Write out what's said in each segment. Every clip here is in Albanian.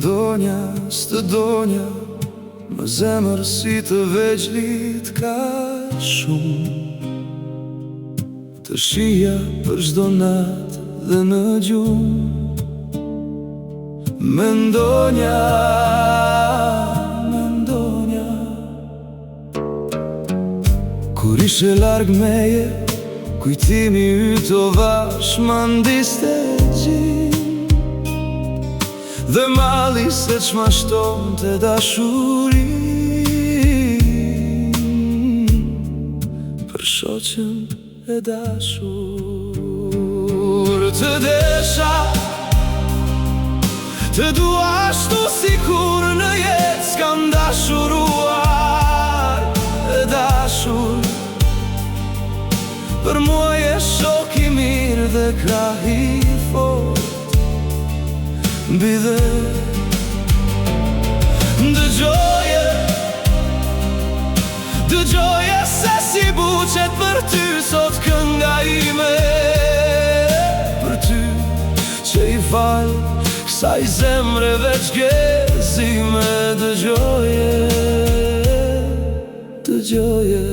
Mendonja s'të donja, më zemër si të veçlit ka shumë. Të shija për çdo natë dhe në gjumë. Mendonja, mendonja, kur ishe larg meje, kujtimi yt o vash ma ndiste gjin. Dhe mali se ç'ma shton të dashurin, për shoqen e dashur. Të desha, të dua ashtu sikur në jetë s'kam dashuruar. E dashur, për mua je shok i mirë dhe krah i fort. Mbi dhe dëgjoje, dëgjoje se si buqet për ty sot kënga ime. Për ty që i falë kësaj zemre veç gëzime. Dëgjoje, dëgjoje.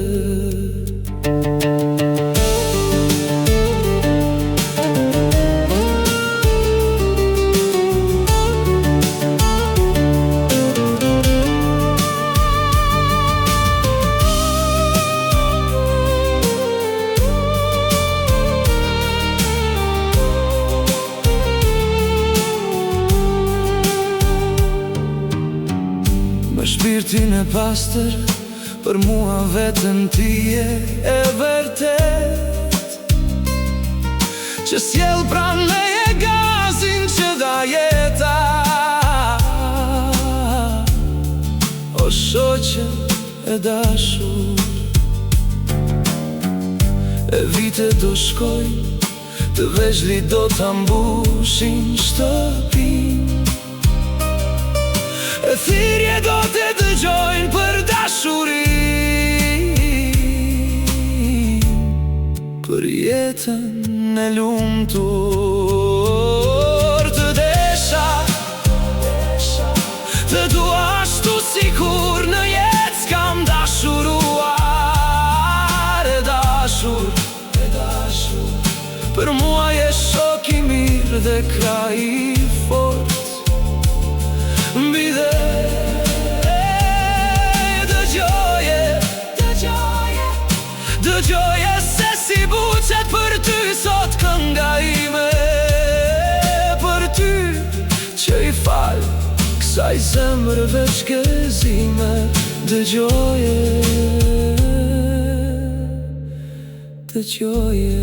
Me shpirtin e pastër, për mua vetën ti je e vërtet, që s'jell pranë e gazin që dha jeta. O shoqe e dashur, e vite do shkojnë, të veçli do t'ambushin shtëpin. E thirrje do të dëgjojnë për dashurin, për jetën e lumtur. Të desha, të dua ashtu sikur në jetë s'kam dashuruar. E dashur, për mua je shok i mirë dhe krah i fort. Mbi dhe dëgjoje, dëgjoje, dëgjoje se si buqet për ty sot kënga ime. Për ty që i falë kësaj zemre veç gëzime. Dëgjoje, dëgjoje.